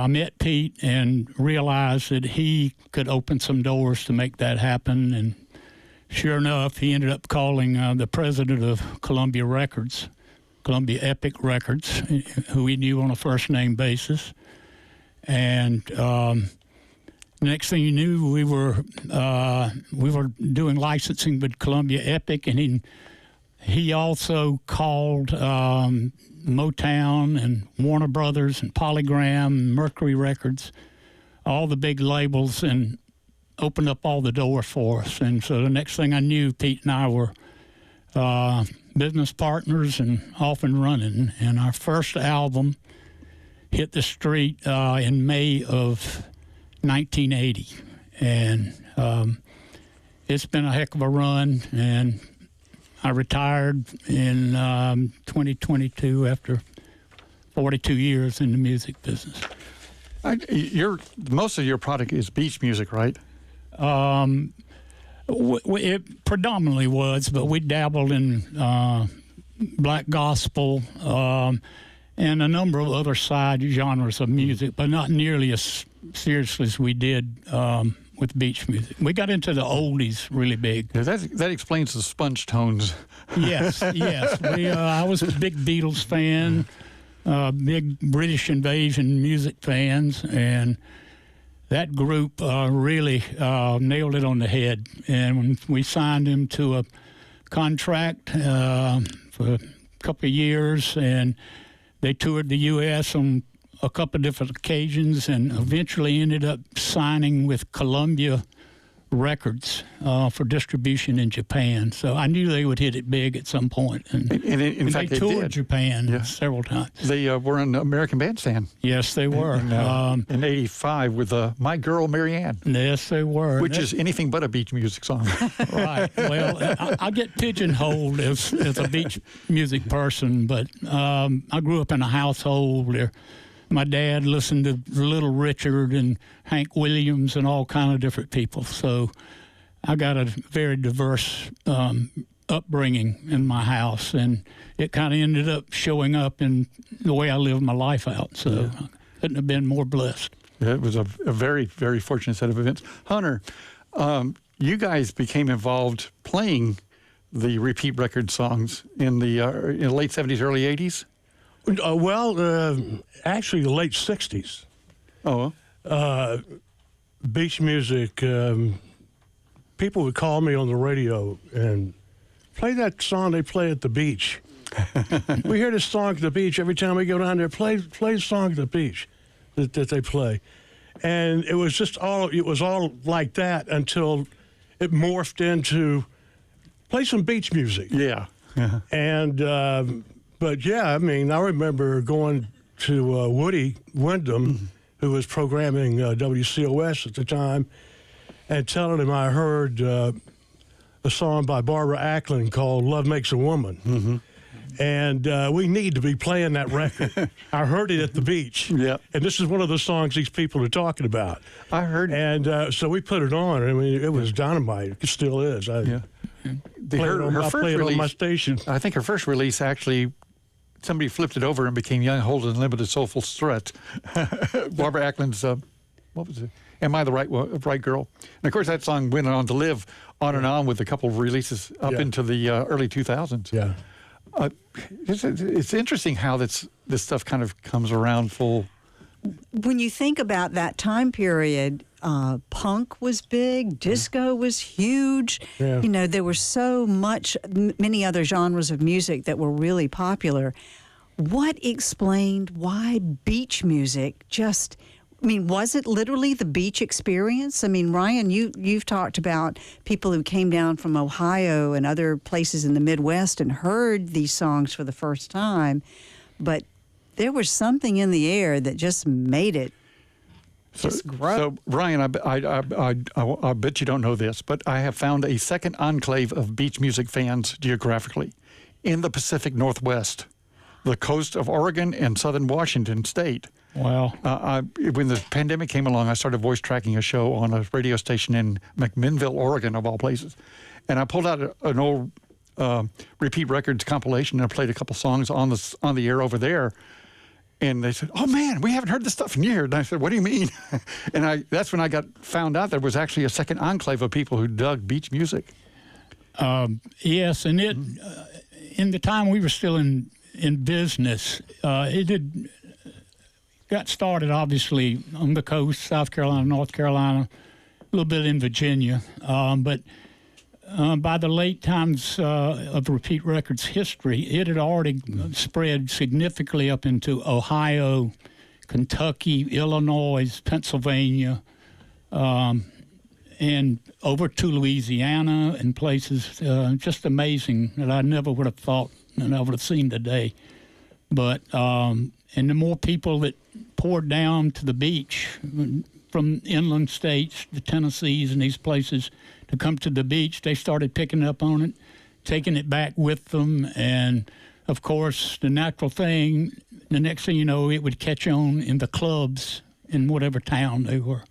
I met Pete and realized that he could open some doors to make that happen. And sure enough, he ended up calling the president of Columbia Records, Columbia Epic Records, who he knew on a first-name basis. And next thing you knew, we were doing licensing with Columbia Epic, and he also called Motown and Warner Brothers and Polygram and Mercury Records, all the big labels, and opened up all the doors for us. And so the next thing I knew, Pete and I were business partners and off and running. And our first album hit the street in May of 1980. And it's been a heck of a run, and I retired in 2022 after 42 years in the music business. Most of your product is beach music, right? It predominantly was, but we dabbled in black gospel and a number of other side genres of music, but not nearly as seriously as we did with beach music. We got into the oldies really big. Yeah, that explains the sponge tones. Yes. I was a big Beatles fan, big British Invasion music fans, and that group really nailed it on the head. And when we signed them to a contract for a couple of years, and they toured the U.S. on a couple of different occasions, and eventually ended up signing with Columbia Records for distribution in Japan. So I knew they would hit it big at some point. And in fact, they toured did. Japan several times. They were an American Bandstand. Yes, they were. In '85 with My Girl Marianne. Yes, they were. Which is anything but a beach music song. Right. Well, I get pigeonholed as a beach music person, but I grew up in a household where my dad listened to Little Richard and Hank Williams and all kind of different people. So I got a very diverse upbringing in my house, and it kind of ended up showing up in the way I lived my life out. So I couldn't have been more blessed. It was a very, very fortunate set of events. Hunter, you guys became involved playing the Ripete record songs in the late 70s, early 80s? Actually, the late 60s. Oh. Beach music, people would call me on the radio and play that song they play at the beach. We hear this song at the beach every time we go down there. Play a song at the beach that they play. And it was all like that until it morphed into play some beach music. Yeah. And but yeah, I mean, I remember going to Woody Wyndham, who was programming WCOS at the time, and telling him I heard a song by Barbara Acklin called "Love Makes a Woman." Mm-hmm. And we need to be playing that record. I heard it at the beach. Yeah. And this is one of the songs these people are talking about. I heard. And so we put it on. I mean, it was dynamite. It still is. Her first release, on my station. I think her first release actually, somebody flipped it over and became Young, Holden, Limited, Soulful Strut. Barbara Acklin's, what was it? Am I the Right Girl? And of course, that song went on to live on and on with a couple of releases up into the early 2000s. Yeah. It's interesting how this stuff kind of comes around full. When you think about that time period, punk was big, disco was huge. Yeah. You know, there were so many other genres of music that were really popular. What explained why beach music just... I mean, was it literally the beach experience? I mean, Ryan, you've talked about people who came down from Ohio and other places in the Midwest and heard these songs for the first time, but there was something in the air that just made it just grow. So, Ryan, I bet you don't know this, but I have found a second enclave of beach music fans geographically in the Pacific Northwest, the coast of Oregon and southern Washington state. Wow. When the pandemic came along, I started voice tracking a show on a radio station in McMinnville, Oregon, of all places. And I pulled out an old Ripete Records compilation and I played a couple songs on the air over there. And they said, "Oh man, we haven't heard this stuff in years." And I said, "What do you mean?" And that's when I found out there was actually a second enclave of people who dug beach music. Yes, and in the time we were still in business, it got started obviously on the coast, South Carolina, North Carolina, a little bit in Virginia, but by the late times of Ripete Records history, it had already spread significantly up into Ohio, Kentucky, Illinois, Pennsylvania, and over to Louisiana and places just amazing that I never would have thought and I would have seen today. But and the more people that poured down to the beach from inland states, the Tennessees and these places, to come to the beach, they started picking up on it, taking it back with them. And, of course, the natural thing, the next thing you know, it would catch on in the clubs in whatever town they were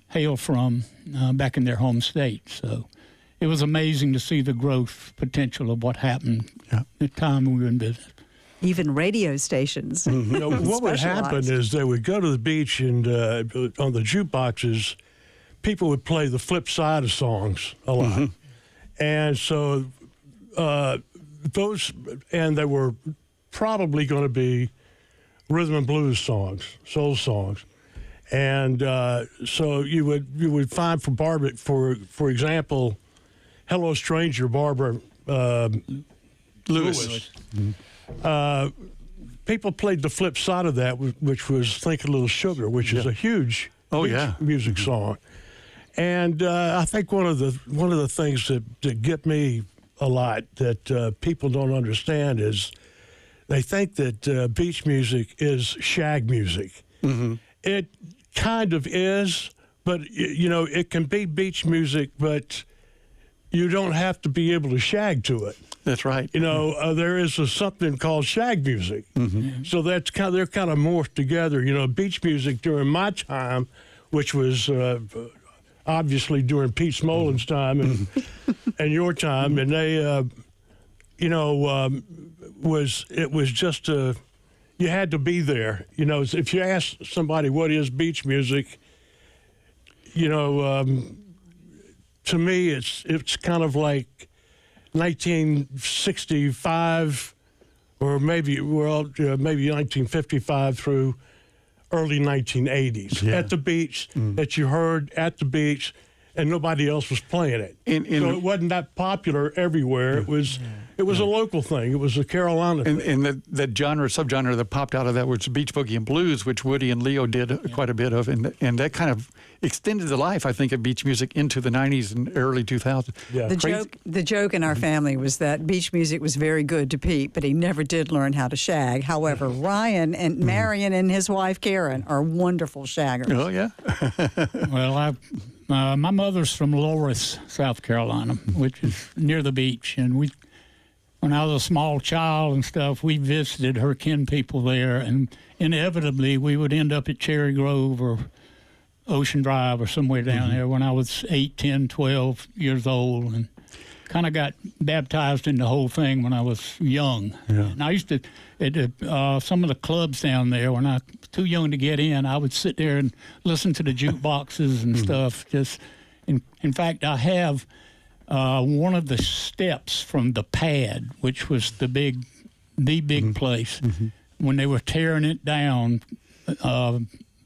hailed from back in their home state. So it was amazing to see the growth potential of what happened at the time we were in business. Even radio stations. You know, what would happen is they would go to the beach and on the jukeboxes, people would play the flip side of songs a lot. And so they were probably going to be rhythm and blues songs, soul songs. And so you would find for example, Hello Stranger, Barbara Lewis. People played the flip side of that, which was Think a Little Sugar, which is a huge music song. And I think one of the things that get me a lot that people don't understand is they think that beach music is shag music. It kind of is, but you know, it can be beach music, but you don't have to be able to shag to it. That's right. You know, there is something called shag music. So they're kind of morphed together. You know, beach music during my time, which was obviously during Pete Smolin's time and your time, and they, was just you had to be there. You know, if you ask somebody what is beach music, you know, to me it's kind of like 1965 or maybe 1955 through early 1980s at the beach, that you heard at the beach and nobody else was playing it. So it wasn't that popular everywhere. It was a local thing. It was a Carolina thing. And that subgenre that popped out of that was beach boogie and blues, which Woody and Leo did quite a bit of, and that kind of extended the life, I think, of beach music into the 90s and early 2000s. Yeah. The joke in our family was that beach music was very good to Pete, but he never did learn how to shag. However, Ryan and Marion and his wife Karen are wonderful shaggers. Oh yeah. Well, my mother's from Loris, South Carolina, which is near the beach, and when I was a small child and stuff, we visited her kin people there, and inevitably we would end up at Cherry Grove or Ocean Drive or somewhere down there when I was 8, 10, 12 years old, and kind of got baptized in the whole thing when I was young. And I used to, at some of the clubs down there, when I was too young to get in, I would sit there and listen to the jukeboxes and stuff. In fact, I have one of the steps from the Pad, which was the big place, when they were tearing it down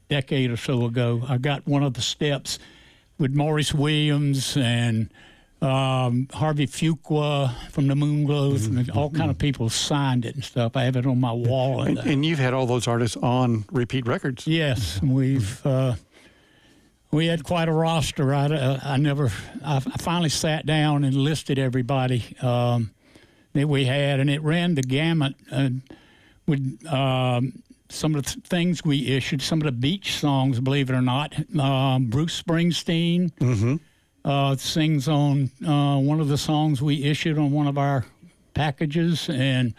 decade or so ago. I got one of the steps with Maurice Williams and Harvey Fuqua from the Moonglows, and all kind of people signed it and stuff. I have it on my wall. And you've had all those artists on Ripete Records. Yes, we had quite a roster. I finally sat down and listed everybody that we had, and it ran the gamut with some of the things we issued, some of the beach songs, believe it or not. Bruce Springsteen sings on one of the songs we issued on one of our packages, and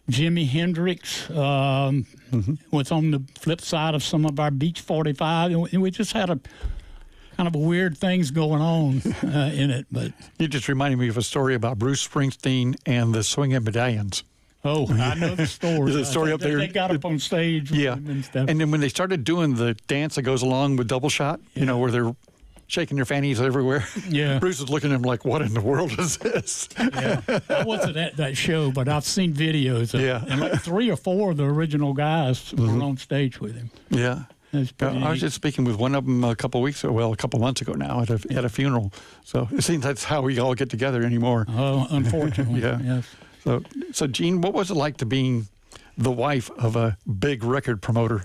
Jimi Hendrix was on the flip side of some of our Beach 45, and we just had a kind of weird things going on in it. But you just reminded me of a story about Bruce Springsteen and the Swinging Medallions. Oh, I know the story. Is the story up there? They got up on stage with Yeah. him and stuff. And then when they started doing the dance that goes along with double shot, you know, where they're shaking their fannies everywhere. Yeah. Bruce is looking at him like, what in the world is this? Yeah. I wasn't at that show, but I've seen videos of Yeah. it. And like 3 or 4 of the original guys were on stage with him. Yeah. That's pretty I was neat. just speaking with one of them a couple months ago now at a funeral. So it seems that's how we all get together anymore. Oh, unfortunately. Yeah. Yes. So Jean, what was it like to being the wife of a big record promoter?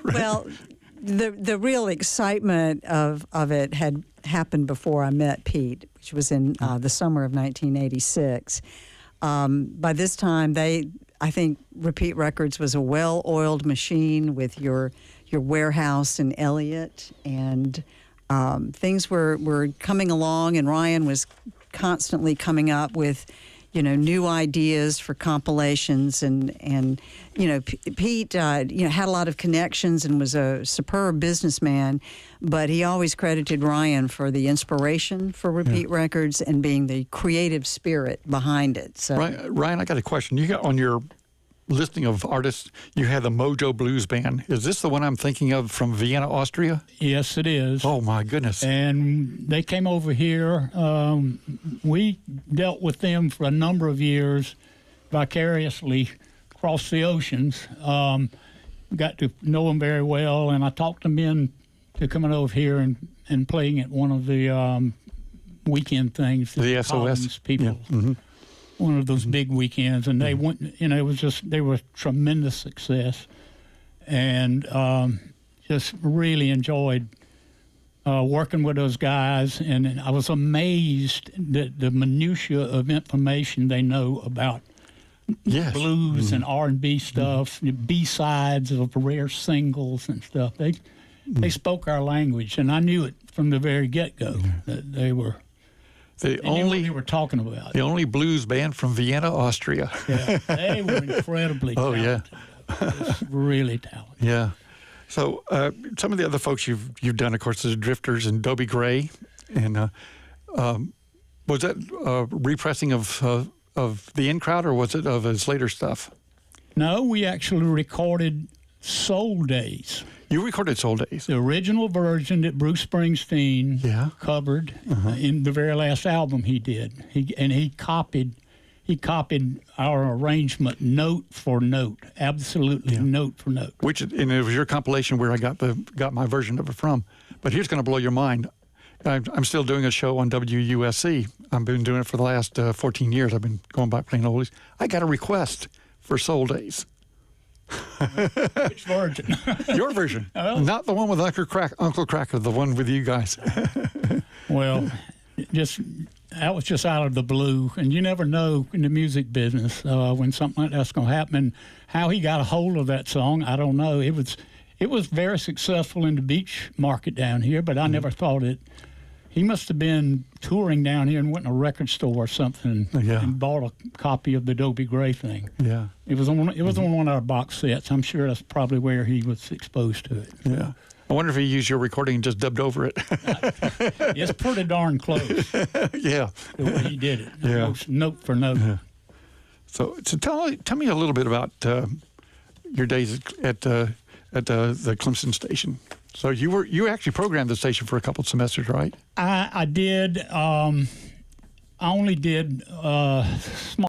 Well, the real excitement of it had happened before I met Pete, which was in the summer of 1986. By this time, I think Ripete Records was a well-oiled machine with your warehouse in Elliott, and things were coming along, and Ryan was constantly coming up with, new ideas for compilations, and Pete, had a lot of connections and was a superb businessman, but he always credited Ryan for the inspiration for Ripete Records and being the creative spirit behind it. So, Ryan, I got a question. You got on your listing of artists, you had the Mojo Blues Band. Is this the one I'm thinking of from Vienna, Austria? Yes, it is. Oh, my goodness. And they came over here. We dealt with them for a number of years, vicariously across the oceans. Got to know them very well, and I talked them into coming over here and playing at one of the weekend things. The SOS Collins people. Yeah. Mm-hmm. One of those big weekends, and they went. It was they were a tremendous success, and just really enjoyed working with those guys. And I was amazed that the minutia of information they know about Yes. blues and R&B stuff, B-sides of rare singles and stuff. They spoke our language, and I knew it from the very get-go that they were. They knew what they were talking about. The only blues band from Vienna, Austria. Yeah, they were incredibly talented. Just really talented. Yeah. So some of the other folks you've done, of course, is Drifters and Dobie Gray, and was that repressing of the In Crowd, or was it of his later stuff? No, we actually recorded Soul Days. You recorded Soul Days. The original version that Bruce Springsteen covered in the very last album he did. He copied our arrangement note for note, absolutely note for note. And it was your compilation where I got my version of it from. But here's going to blow your mind. I'm still doing a show on WUSC. I've been doing it for the last 14 years. I've been going back playing oldies. I got a request for Soul Days. Which version? Your version. Oh. Not the one with Uncle Cracker, the one with you guys. Well, that was just out of the blue, and you never know in the music business when something like that's going to happen. And how he got a hold of that song, I don't know. It was very successful in the beach market down here, but I never thought it. He must have been touring down here and went to a record store or something and bought a copy of the Dobie Gray thing. Yeah. It was on one of our box sets. I'm sure that's probably where he was exposed to it. Yeah. I wonder if he used your recording and just dubbed over it. It's pretty darn close. Yeah. The way he did it. Yeah. Almost note for note. Yeah. So tell me a little bit about your days at the Clemson station. So you actually programmed the station for a couple of semesters, right? I did. I only did small